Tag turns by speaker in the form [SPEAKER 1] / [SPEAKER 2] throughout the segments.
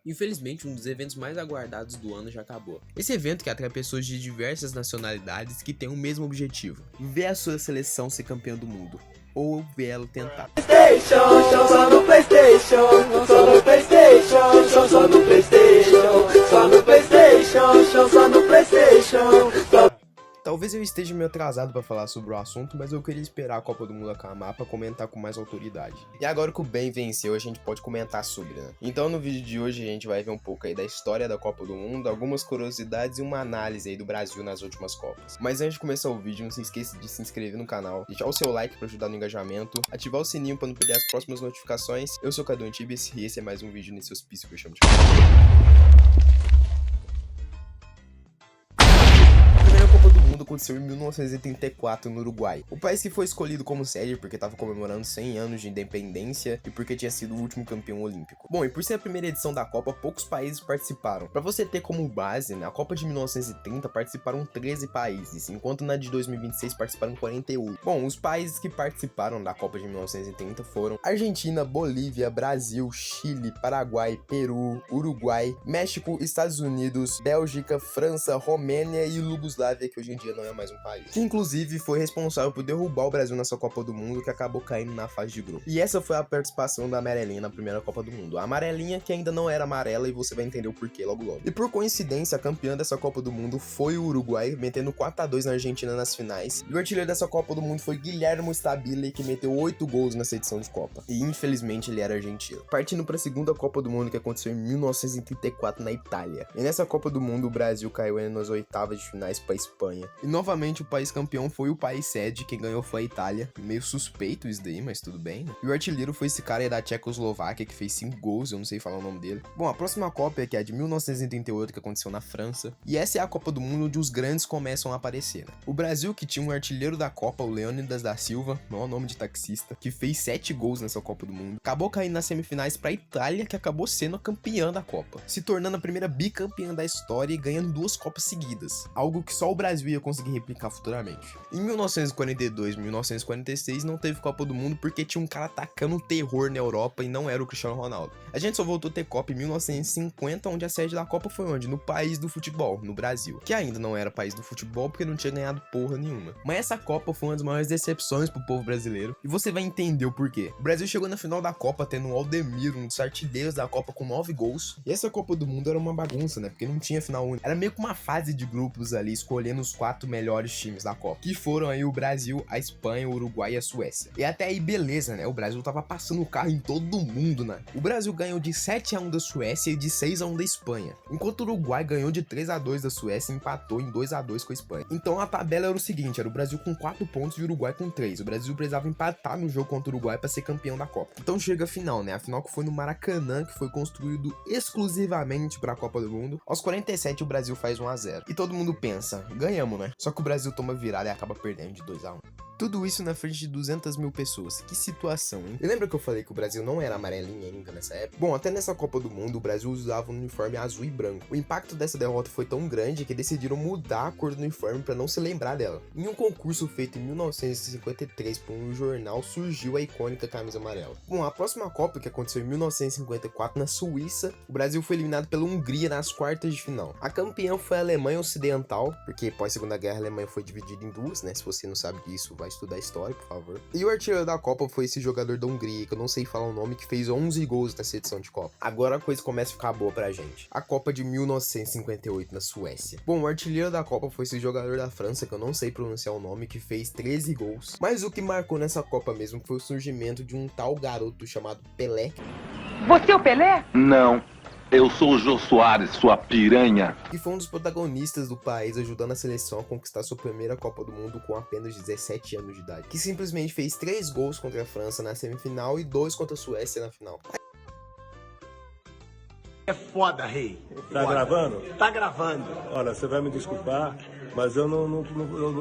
[SPEAKER 1] Infelizmente, um dos eventos mais aguardados do ano já acabou. Esse evento que atrai pessoas de diversas nacionalidades que têm o mesmo objetivo: ver a sua seleção ser campeã do mundo, ou ver ela tentar.
[SPEAKER 2] PlayStation, só no PlayStation, só no PlayStation, só no PlayStation, só no PlayStation, só no PlayStation.
[SPEAKER 1] Talvez eu esteja meio atrasado pra falar sobre o assunto, mas eu queria esperar a Copa do Mundo acabar pra comentar com mais autoridade. E agora que o bem venceu, a gente pode comentar sobre, né? Então no vídeo de hoje a gente vai ver um pouco aí da história da Copa do Mundo, algumas curiosidades e uma análise aí do Brasil nas últimas Copas. Mas antes de começar o vídeo, não se esqueça de se inscrever no canal, deixar o seu like pra ajudar no engajamento, ativar o sininho pra não perder as próximas notificações. Eu sou o Cadu Antibes e esse é mais um vídeo nesse hospício que eu chamo de... Aconteceu em 1984 no Uruguai. O país que foi escolhido como sede porque estava comemorando 100 anos de independência e porque tinha sido o último campeão olímpico. Bom, e por ser a primeira edição da Copa, poucos países participaram. Para você ter como base, na Copa de 1930 participaram 13 países, enquanto na de 2026 participaram 48. Bom, os países que participaram da Copa de 1930 foram Argentina, Bolívia, Brasil, Chile, Paraguai, Peru, Uruguai, México, Estados Unidos, Bélgica, França, Romênia e Iugoslávia, que hoje em dia não é mais um país. Que inclusive foi responsável por derrubar o Brasil nessa Copa do Mundo, que acabou caindo na fase de grupo. E essa foi a participação da amarelinha na primeira Copa do Mundo. A amarelinha que ainda não era amarela, e você vai entender o porquê logo logo. E por coincidência, a campeã dessa Copa do Mundo foi o Uruguai, metendo 4-2 na Argentina nas finais. E o artilheiro dessa Copa do Mundo foi Guilherme Stabile, que meteu 8 gols nessa edição de Copa. E infelizmente ele era argentino. Partindo para a segunda Copa do Mundo, que aconteceu em 1934 na Itália. E nessa Copa do Mundo o Brasil caiu nas oitavas de finais para Espanha. E novamente o país campeão foi o país sede, quem ganhou foi a Itália. Meio suspeito isso daí, mas tudo bem, né? E o artilheiro foi esse cara aí da Tchecoslováquia, que fez 5 gols, eu não sei falar o nome dele. Bom, a próxima Copa é que é a de 1988, que aconteceu na França. E essa é a Copa do Mundo onde os grandes começam a aparecer, né? O Brasil, que tinha um artilheiro da Copa, o Leônidas da Silva, não é o nome de taxista, que fez 7 gols nessa Copa do Mundo, acabou caindo nas semifinais pra Itália, que acabou sendo a campeã da Copa, se tornando a primeira bicampeã da história e ganhando 2 Copas seguidas, algo que só o Brasil ia conseguir replicar futuramente. Em 1942 e 1946 não teve Copa do Mundo porque tinha um cara atacando terror na Europa e não era o Cristiano Ronaldo. A gente só voltou a ter Copa em 1950, onde a sede da Copa foi onde? No país do futebol, no Brasil, que ainda não era país do futebol porque não tinha ganhado porra nenhuma. Mas essa Copa foi uma das maiores decepções pro povo brasileiro e você vai entender o porquê. O Brasil chegou na final da Copa tendo o Aldemir, um dos artilheiros da Copa, com 9 gols. E essa Copa do Mundo era uma bagunça, né? Porque não tinha final única. Era meio que uma fase de grupos ali, escolhendo os 4 melhores times da Copa, que foram aí o Brasil, a Espanha, o Uruguai e a Suécia. E até aí beleza, né? O Brasil tava passando o carro em todo mundo, né? O Brasil ganhou de 7-1 da Suécia e de 6-1 da Espanha, enquanto o Uruguai ganhou de 3-2 da Suécia e empatou em 2-2 com a Espanha. Então a tabela era o seguinte, era o Brasil com 4 pontos e o Uruguai com 3. O Brasil precisava empatar no jogo contra o Uruguai para ser campeão da Copa. Então chega a final, né? A final que foi no Maracanã, que foi construído exclusivamente para a Copa do Mundo. Aos 47 o Brasil faz 1-0. E todo mundo pensa, ganhamos, né? Só que o Brasil toma virada e acaba perdendo de 2-1. Tudo isso na frente de 200 mil pessoas. Que situação, hein? E lembra que eu falei que o Brasil não era amarelinha ainda nessa época? Bom, até nessa Copa do Mundo, o Brasil usava um uniforme azul e branco. O impacto dessa derrota foi tão grande que decidiram mudar a cor do uniforme para não se lembrar dela. Em um concurso feito em 1953 por um jornal, surgiu a icônica camisa amarela. Bom, a próxima Copa, que aconteceu em 1954 na Suíça, o Brasil foi eliminado pela Hungria nas quartas de final. A campeã foi a Alemanha Ocidental, porque pós-Segunda Guerra a Alemanha foi dividida em duas, né? Se você não sabe disso, vai estudar história, por favor. E o artilheiro da Copa foi esse jogador da Hungria, que eu não sei falar o nome, que fez 11 gols nessa edição de Copa. Agora a coisa começa a ficar boa pra gente. A Copa de 1958 na Suécia. Bom, o artilheiro da Copa foi esse jogador da França, que eu não sei pronunciar o nome, que fez 13 gols. Mas o que marcou nessa Copa mesmo foi o surgimento de um tal garoto chamado Pelé.
[SPEAKER 3] Você é o Pelé?
[SPEAKER 4] Não. Eu sou o Jô Soares, sua piranha.
[SPEAKER 1] Que foi um dos protagonistas do país, ajudando a seleção a conquistar sua primeira Copa do Mundo com apenas 17 anos de idade. Que simplesmente fez 3 gols contra a França na semifinal e 2 contra a Suécia na final.
[SPEAKER 5] É foda, rei.
[SPEAKER 6] Tá
[SPEAKER 5] foda.
[SPEAKER 6] gravando?
[SPEAKER 5] Tá gravando.
[SPEAKER 6] Olha, você vai me desculpar, mas eu não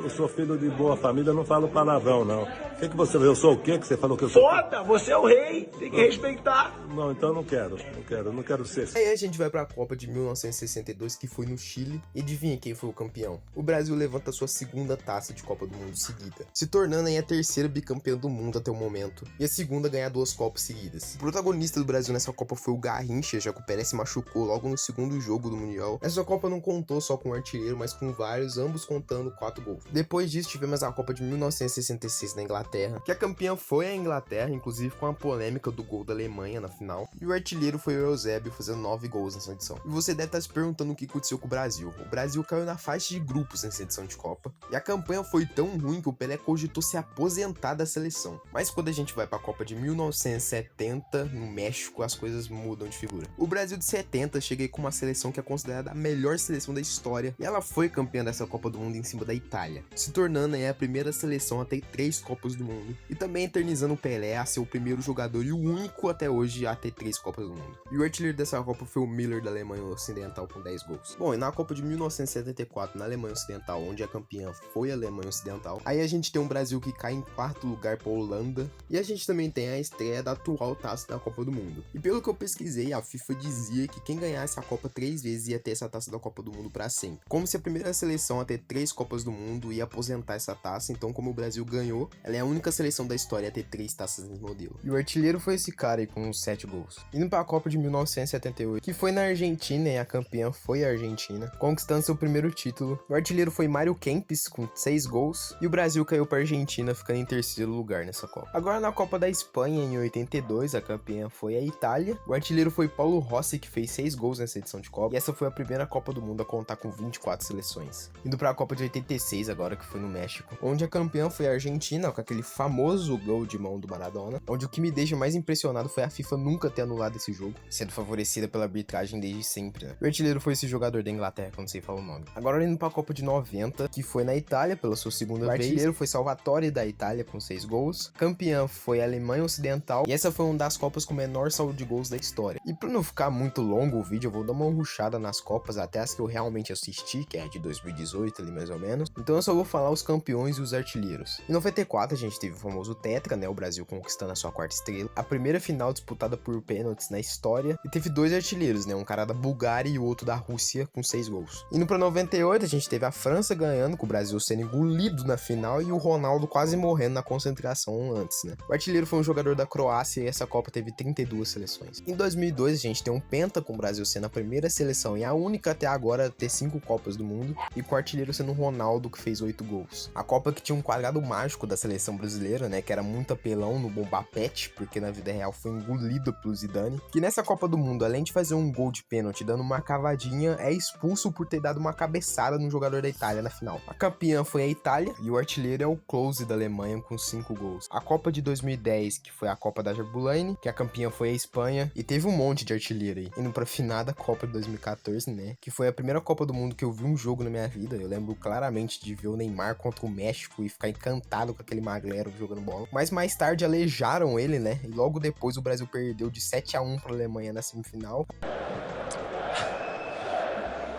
[SPEAKER 6] eu sou filho de boa família, eu não falo palavrão, não.
[SPEAKER 5] O que você... Eu sou o quê que você falou que eu sou?
[SPEAKER 2] Foda, você é o rei, tem que respeitar.
[SPEAKER 5] Não, então eu não quero ser.
[SPEAKER 1] Aí a gente vai pra Copa de 1962, que foi no Chile, e adivinha quem foi o campeão? O Brasil levanta sua segunda taça de Copa do Mundo seguida, se tornando aí a terceira bicampeã do mundo até o momento, e a segunda a ganhar 2 Copas seguidas. O protagonista do Brasil nessa Copa foi o Garrincha, já que o Pelé se machucou logo no segundo jogo do Mundial. Essa Copa não contou só com um artilheiro, mas com vários, ambos contando 4 gols. Depois disso, tivemos a Copa de 1966 na Inglaterra, que a campeã foi a Inglaterra, inclusive com a polêmica do gol da Alemanha na final, e o artilheiro foi o Eusébio, fazendo 9 gols nessa edição. E você deve estar se perguntando o que aconteceu com o Brasil. O Brasil caiu na faixa de grupos nessa edição de Copa, e a campanha foi tão ruim que o Pelé cogitou se aposentar da seleção. Mas quando a gente vai para a Copa de 1970, no México, as coisas mudam de figura. O Brasil de 70 chega aí com uma seleção que é considerada a melhor seleção da história, e ela foi campeã dessa Copa do Mundo em cima da Itália, se tornando aí a primeira seleção a ter 3 Copas do Mundo, e também eternizando o Pelé a ser o primeiro jogador e o único até hoje a ter 3 Copas do Mundo. E o artilheiro dessa Copa foi o Miller da Alemanha Ocidental com 10 gols. Bom, e na Copa de 1974, na Alemanha Ocidental, onde a campeã foi a Alemanha Ocidental, aí a gente tem um Brasil que cai em 4º lugar pra Holanda, e a gente também tem a estreia da atual taça da Copa do Mundo. E pelo que eu pesquisei, a FIFA dizia que quem ganhasse a Copa 3 vezes ia ter essa taça da Copa do Mundo pra sempre. Como se a primeira seleção a ter 3 Copas do Mundo ia aposentar essa taça, então como o Brasil ganhou, ela é a única seleção da história a ter 3 taças nesse modelo. E o artilheiro foi esse cara aí com uns 7 gols. Indo pra Copa de 1978, que foi na Argentina, e a campeã foi a Argentina, conquistando seu primeiro título. O artilheiro foi Mário Kempes com 6 gols, e o Brasil caiu pra Argentina, ficando em 3º lugar nessa Copa. Agora na Copa da Espanha, em 82, a campeã foi a Itália. O artilheiro foi Paulo Rossi, que fez 6 gols nessa edição de Copa, e essa foi a primeira Copa do Mundo a contar com 24 seleções. Indo pra Copa de 86 agora, que foi no México, onde a campeã foi a Argentina, com aquele famoso gol de mão do Maradona, onde o que me deixa mais impressionado foi a FIFA nunca ter anulado esse jogo, sendo favorecida pela arbitragem desde sempre, né? O artilheiro foi esse jogador da Inglaterra, que eu não sei falar o nome. Agora indo pra Copa de 90, que foi na Itália, pela sua segunda vez. O artilheiro foi Salvatore da Itália, com 6 gols. Campeã foi a Alemanha Ocidental, e essa foi uma das Copas com menor saldo de gols da história. E pra não ficar muito longo o vídeo, eu vou dar uma rushada nas Copas, até as que eu realmente assisti, que é a de 2018 ali mais ou menos. Então eu só vou falar os campeões e os artilheiros. Em 94 a gente teve o famoso Tetra, né? O Brasil conquistando a sua 4ª estrela. A primeira final disputada por pênaltis na história. E teve 2 artilheiros, né? Um cara da Bulgária e o outro da Rússia, com 6 gols. Indo pra 98, a gente teve a França ganhando, com o Brasil sendo engolido na final e o Ronaldo quase morrendo na concentração antes, né? O artilheiro foi um jogador da Croácia e essa Copa teve 32 seleções. Em 2002, a gente tem um penta, com o Brasil sendo a primeira seleção e a única até agora a ter 5 Copas do Mundo, e com o artilheiro sendo o Ronaldo, que fez 8 gols. A Copa que tinha um quadrado mágico da seleção brasileira, né? Que era muito apelão no Bomba Pet, porque na vida real foi engolido pelo Zidane, que nessa Copa do Mundo, além de fazer um gol de pênalti dando uma cavadinha, é expulso por ter dado uma cabeçada no jogador da Itália na final. A campeã foi a Itália, e o artilheiro é o Klose da Alemanha, com 5 gols. A Copa de 2010, que foi a Copa da Jabulani, que a campeã foi a Espanha, e teve um monte de artilheiro aí. Indo pra finada Copa de 2014, né? Que foi a primeira Copa do Mundo que eu vi um jogo na minha vida. Eu lembro claramente de ver o Neymar contra o México e ficar encantado com aquele magrelo jogando bola. Mas mais tarde alejaram ele, né? E logo depois o Brasil perdeu de 7-1 pra Alemanha na semifinal.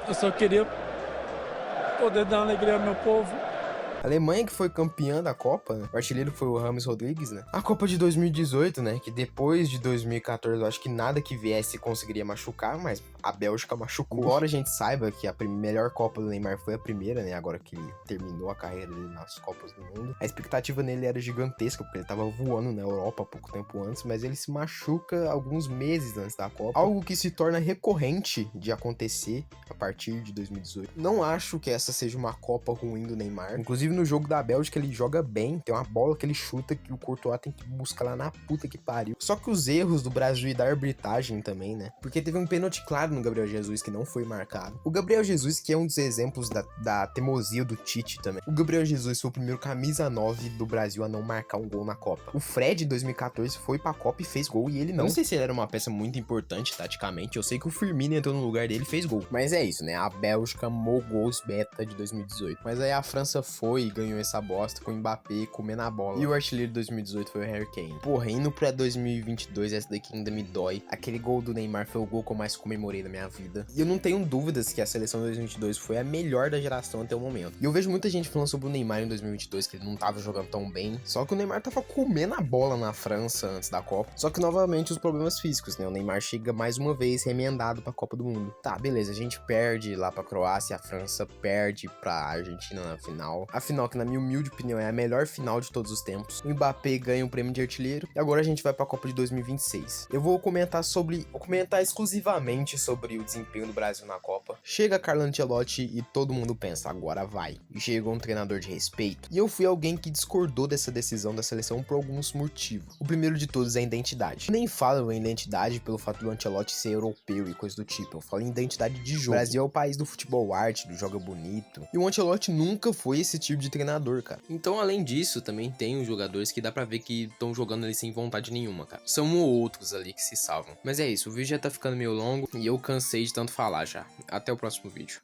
[SPEAKER 6] Eu só queria poder dar alegria ao meu povo.
[SPEAKER 1] A Alemanha que foi campeã da Copa, né? O artilheiro foi o James Rodrigues, né? A Copa de 2018, né? Que depois de 2014 eu acho que nada que viesse conseguiria machucar, mas a Bélgica machucou. Embora a gente saiba que a melhor Copa do Neymar foi a primeira, né? Agora que ele terminou a carreira dele nas Copas do Mundo. A expectativa nele era gigantesca, porque ele tava voando na Europa pouco tempo antes, mas ele se machuca alguns meses antes da Copa. Algo que se torna recorrente de acontecer a partir de 2018. Não acho que essa seja uma Copa ruim do Neymar. Inclusive no jogo da Bélgica ele joga bem, tem uma bola que ele chuta que o Courtois tem que buscar lá na puta que pariu. Só que os erros do Brasil e da arbitragem também, né? Porque teve um pênalti claro no Gabriel Jesus que não foi marcado. O Gabriel Jesus, que é um dos exemplos da teimosia do Tite também. O Gabriel Jesus foi o primeiro camisa 9 do Brasil a não marcar um gol na Copa. O Fred, em 2014, foi pra Copa e fez gol e ele não. Não sei se ele era uma peça muito importante taticamente, eu sei que o Firmino entrou no lugar dele e fez gol. Mas é isso, né? A Bélgica mogou os beta de 2018. Mas aí a França foi e ganhou essa bosta com o Mbappé comendo a bola. E o artilheiro de 2018 foi o Harry Kane. Porra, indo pra 2022, essa daqui ainda me dói. Aquele gol do Neymar foi o gol que eu mais comemorei na minha vida. E eu não tenho dúvidas que a seleção de 2022 foi a melhor da geração até o momento. E eu vejo muita gente falando sobre o Neymar em 2022, que ele não tava jogando tão bem. Só que o Neymar tava comendo a bola na França antes da Copa. Só que novamente os problemas físicos, né? O Neymar chega mais uma vez remendado pra Copa do Mundo. Tá, beleza, a gente perde lá pra Croácia, a França perde pra Argentina na final. A final que na minha humilde opinião é a melhor final de todos os tempos. O Mbappé ganha o prêmio de artilheiro. E agora a gente vai pra Copa de 2026. Eu vou comentar exclusivamente sobre o desempenho do Brasil na Copa. Chega Carlo Ancelotti e todo mundo pensa, agora vai. E chega um treinador de respeito. E eu fui alguém que discordou dessa decisão da seleção por alguns motivos. O primeiro de todos é a identidade. Eu nem falo em identidade pelo fato do Ancelotti ser europeu e coisa do tipo. Eu falo em identidade de jogo. O Brasil é o país do futebol arte, do joga bonito. E o Ancelotti nunca foi esse tipo de treinador, cara. Então, além disso, também tem os jogadores que dá pra ver que estão jogando ali sem vontade nenhuma, cara. São um ou outros ali que se salvam. Mas é isso, o vídeo já tá ficando meio longo e eu cansei de tanto falar já. Até o próximo vídeo.